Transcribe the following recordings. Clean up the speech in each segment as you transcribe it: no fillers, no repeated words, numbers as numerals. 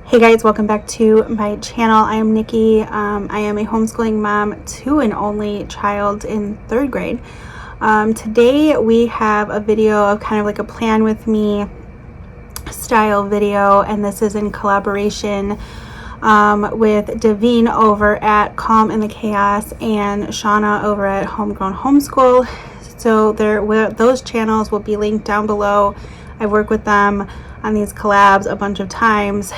Hey guys, welcome back to my channel. I am Nikki. I am a homeschooling mom to an only child in 3rd grade. Today we have a video of kind of like a plan with me style video, and this is in collaboration with Davene over at Calm in the Chaos and Shauna over at Homegrown Homeschool. So those channels will be linked down below. I've worked with them on these collabs a bunch of times,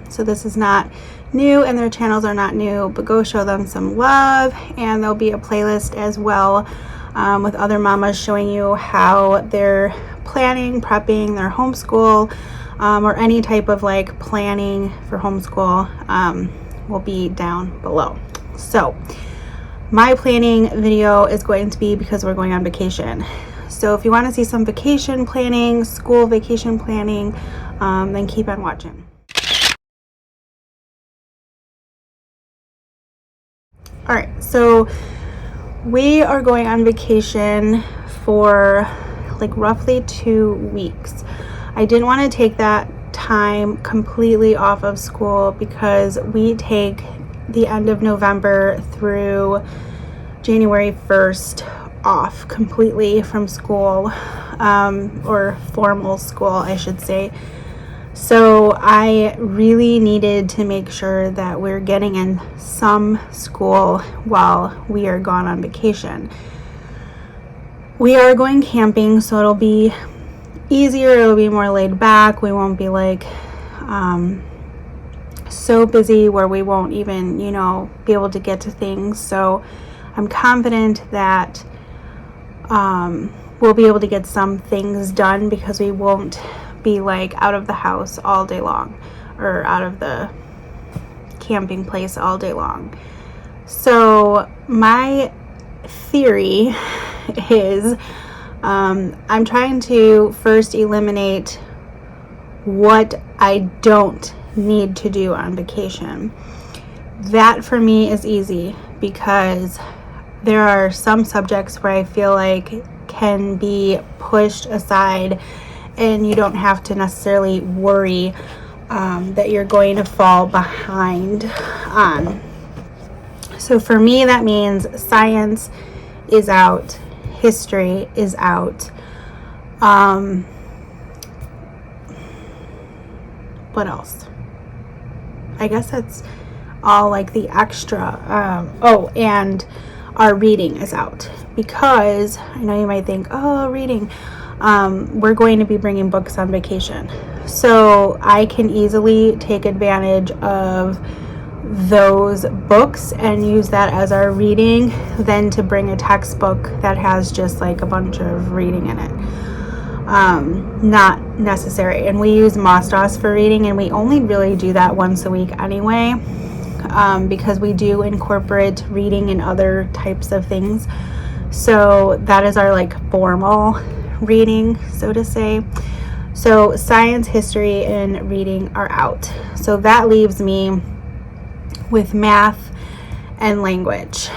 so this is not new and their channels are not new, but go show them some love. And there'll be a playlist as well with other mamas showing you how they're planning, prepping their homeschool, or any type of like planning for homeschool will be down below. So my planning video is going to be because we're going on vacation. So if you want to see some vacation planning, school vacation planning, then keep on watching. All right, so we are going on vacation for like roughly 2 weeks. I didn't want to take that time completely off of school because we take the end of November through January 1st off completely from school, or formal school, I should say. So I really needed to make sure that we're getting in some school while we are gone on vacation. We are going camping, so it'll be easier, it'll be more laid back. We won't be like so busy where we won't even, be able to get to things. So I'm confident that we'll be able to get some things done because we won't be like out of the house all day long or out of the camping place all day long. So my theory is I'm trying to first eliminate what I don't need to do on vacation. That for me is easy because there are some subjects where I feel like can be pushed aside and you don't have to necessarily worry that you're going to fall behind on. So for me, that means science is out, history is out. What else? I guess that's all like the extra. And our reading is out because I know you might think, oh, reading. We're going to be bringing books on vacation. So I can easily take advantage of those books and use that as our reading than to bring a textbook that has just like a bunch of reading in it. Not necessary. And we use Mostos for reading, and we only really do that once a week anyway. Because we do incorporate reading in other types of things. So that is our like formal reading, so to say. So science, history, and reading are out. So that leaves me with math and language.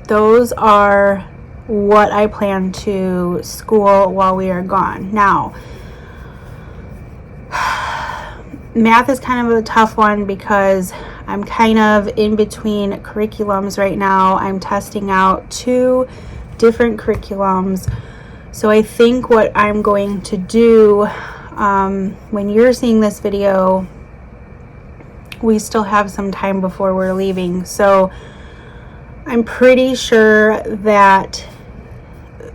Those are what I plan to school while we are gone. Now, math is kind of a tough one because I'm kind of in between curriculums right now. I'm testing out 2 different curriculums. So I think what I'm going to do, when you're seeing this video, we still have some time before we're leaving. So I'm pretty sure that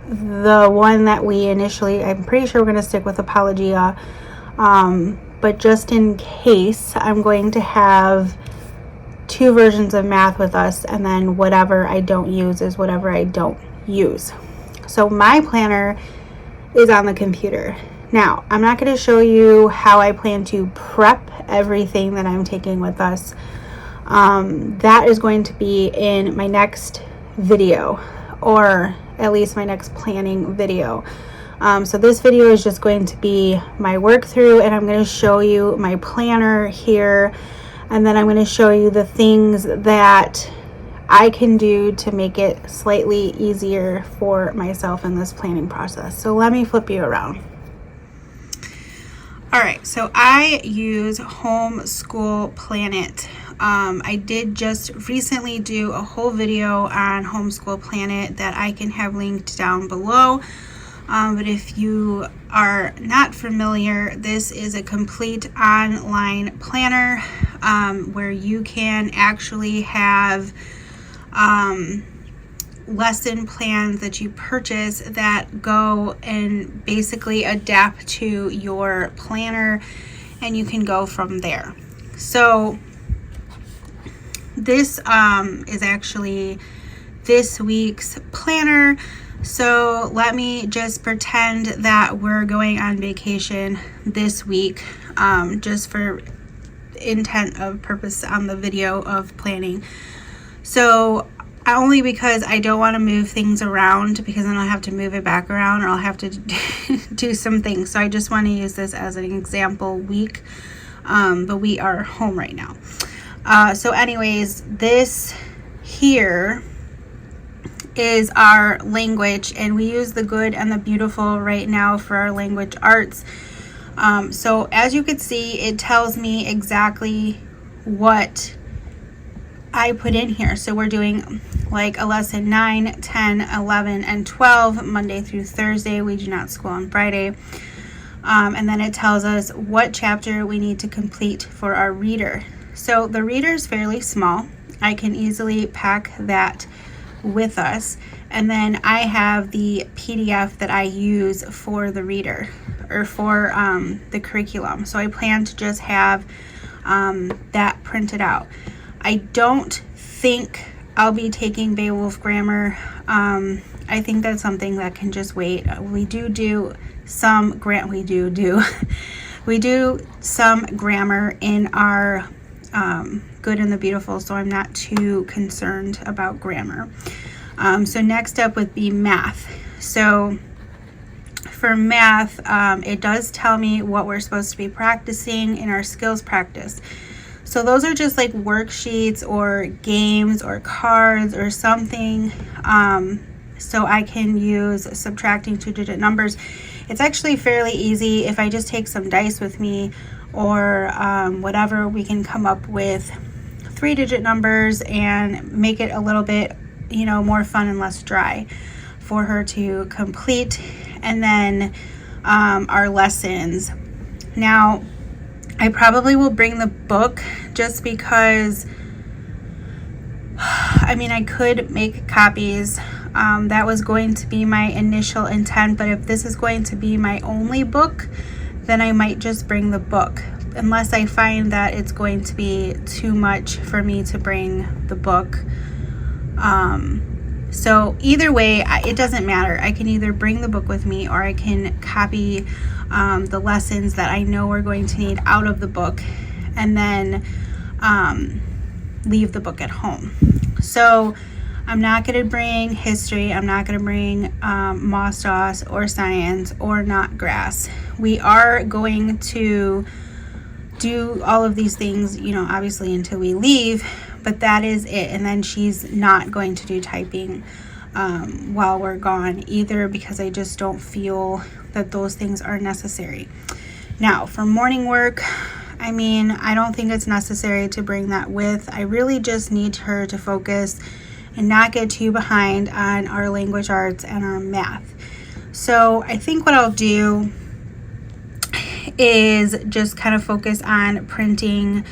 the one that I'm pretty sure we're going to stick with Apologia. But just in case, I'm going to have 2 versions of math with us, and then whatever I don't use is whatever I don't use. So my planner is on the computer. Now, I'm not going to show you how I plan to prep everything that I'm taking with us. That is going to be in my next video, or at least my next planning video. So this video is just going to be my work through, and I'm going to show you my planner here, and then I'm going to show you the things that I can do to make it slightly easier for myself in this planning process. So let me flip you around. All right, so I use Homeschool Planet. I did just recently do a whole video on Homeschool Planet that I can have linked down below. But if you are not familiar, this is a complete online planner where you can actually have lesson plans that you purchase that go and basically adapt to your planner, and you can go from there. So this is actually this week's planner. So let me just pretend that we're going on vacation this week, just for intent of purpose on the video of planning. So only because I don't want to move things around, because then I'll have to move it back around, or I'll have to do some things. So I just want to use this as an example week, but we are home right now. So anyways, this here is our language, and we use the good and the beautiful right now for our language arts. So as you can see, it tells me exactly what I put in here. So we're doing like a lesson 9, 10, 11, and 12, Monday through Thursday. We do not school on Friday. And then it tells us what chapter we need to complete for our reader. So the reader is fairly small. I can easily pack that with us. And then I have the PDF that I use for the reader, or for the curriculum. So I plan to just have that printed out. I don't think I'll be taking Beowulf grammar. I think that's something that can just wait. We do some we do some grammar in our good and the beautiful, so I'm not too concerned about grammar. So next up would be math. So for math, it does tell me what we're supposed to be practicing in our skills practice. So those are just like worksheets or games or cards or something. So I can use subtracting 2-digit numbers. It's actually fairly easy. If I just take some dice with me, or whatever, we can come up with 3-digit numbers and make it a little bit, more fun and less dry for her to complete. And then our lessons. Now, I probably will bring the book, just because, I could make copies. That was going to be my initial intent, but if this is going to be my only book, then I might just bring the book, unless I find that it's going to be too much for me to bring the book. So either way, it doesn't matter. I can either bring the book with me, or I can copy the lessons that I know we're going to need out of the book, and then leave the book at home. So I'm not going to bring history. I'm not going to bring moss sauce or science or knot grass. We are going to do all of these things, obviously until we leave, but that is it. And then she's not going to do typing while we're gone either, because I just don't feel that those things are necessary. Now, for morning work, I don't think it's necessary to bring that with. I really just need her to focus and not get too behind on our language arts and our math. So I think what I'll do is just kind of focus on printing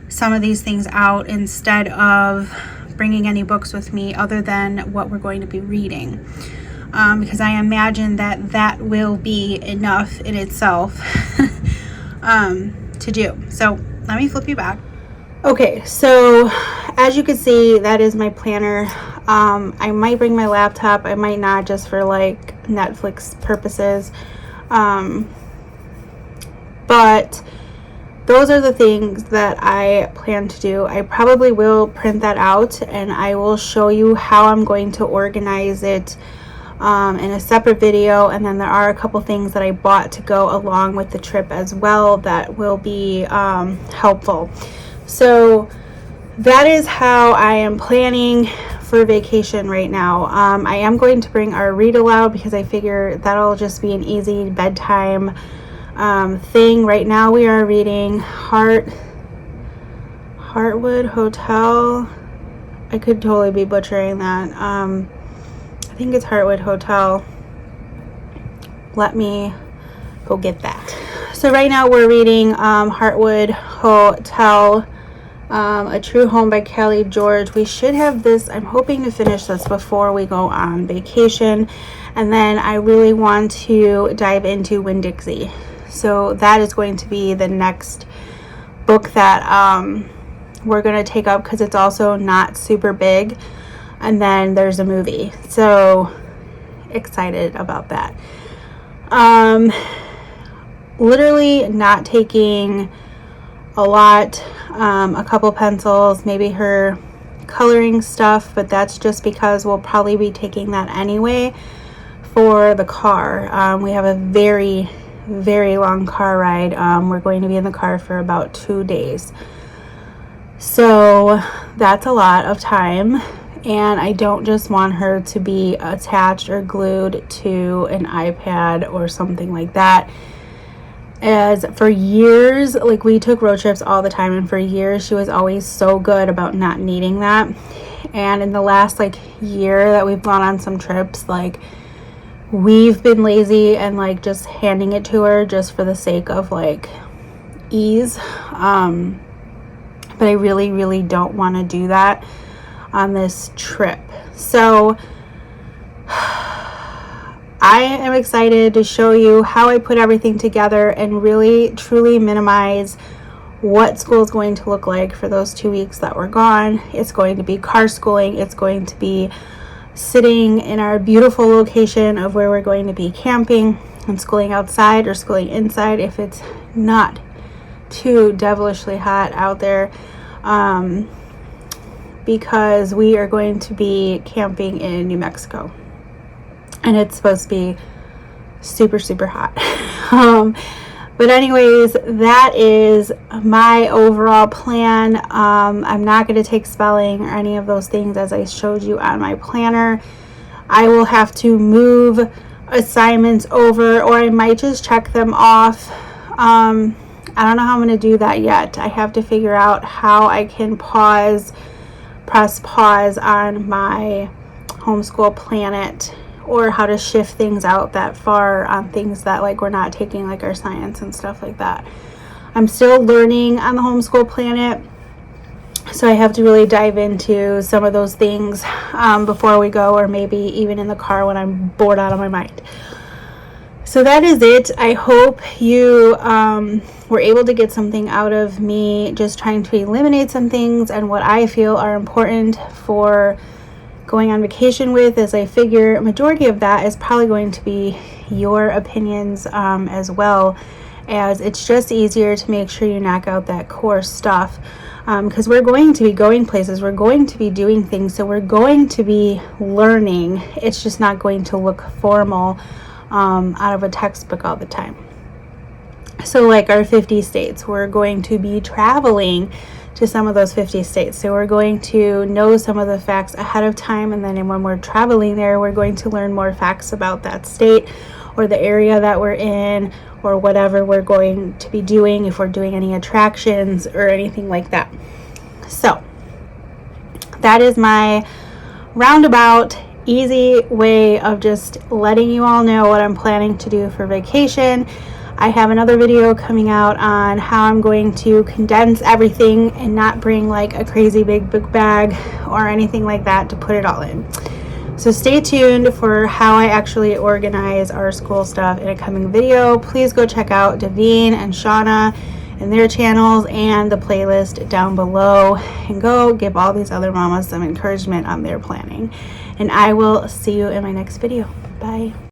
some of these things out, instead of bringing any books with me other than what we're going to be reading, because I imagine that will be enough in itself to do. So let me flip you back. Okay, so as you can see, that is my planner. I might bring my laptop. I might not, just for like Netflix purposes. But those are the things that I plan to do. I probably will print that out, and I will show you how I'm going to organize it in a separate video. And then there are a couple things that I bought to go along with the trip as well that will be helpful. So that is how I am planning for vacation right now. I am going to bring our read aloud, because I figure that'll just be an easy bedtime thing. Right now we are reading Heartwood Hotel. I could totally be butchering that. I think it's Heartwood Hotel. Let me go get that. So right now we're reading Heartwood Hotel, A True Home by Kelly George. We should have this, I'm hoping to finish this before we go on vacation. And then I really want to dive into Winn-Dixie. So that is going to be the next book that we're going to take up, because it's also not super big. And then there's a movie. So excited about that. Literally not taking a lot, a couple pencils, maybe her coloring stuff, but that's just because we'll probably be taking that anyway for the car. We have a very, very long car ride. We're going to be in the car for about 2 days. So that's a lot of time, and I don't just want her to be attached or glued to an iPad or something like that. As for years, like, we took road trips all the time, and for years she was always so good about not needing that. And in the last like year that we've gone on some trips, like, we've been lazy and like just handing it to her just for the sake of like ease. But I really, really don't want to do that on this trip. So I am excited to show you how I put everything together and really truly minimize what school is going to look like for those 2 weeks that we're gone. It's going to be car schooling. It's going to be sitting in our beautiful location of where we're going to be camping and schooling outside or schooling inside if it's not too devilishly hot out there, because we are going to be camping in New Mexico. And it's supposed to be super, super hot. But anyways, that is my overall plan. I'm not going to take spelling or any of those things as I showed you on my planner. I will have to move assignments over, or I might just check them off. I don't know how I'm going to do that yet. I have to figure out how I can press pause on my homeschool planet, or how to shift things out that far on things that like we're not taking, like our science and stuff like that. I'm still learning on the homeschool planet, so I have to really dive into some of those things before we go, or maybe even in the car when I'm bored out of my mind. So that is it. I hope you were able to get something out of me just trying to eliminate some things and what I feel are important for going on vacation with, as I figure a majority of that is probably going to be your opinions as well, as it's just easier to make sure you knock out that core stuff, because we're going to be going places, we're going to be doing things, so we're going to be learning. It's just not going to look formal out of a textbook all the time. So like our 50 states, we're going to be traveling to some of those 50 states. So we're going to know some of the facts ahead of time, and then when we're traveling there, we're going to learn more facts about that state or the area that we're in, or whatever we're going to be doing, if we're doing any attractions or anything like that. So that is my roundabout easy way of just letting you all know what I'm planning to do for vacation. I have another video coming out on how I'm going to condense everything and not bring like a crazy big book bag or anything like that to put it all in. So stay tuned for how I actually organize our school stuff in a coming video. Please go check out Davene and Shauna and their channels and the playlist down below, and go give all these other mamas some encouragement on their planning. And I will see you in my next video. Bye.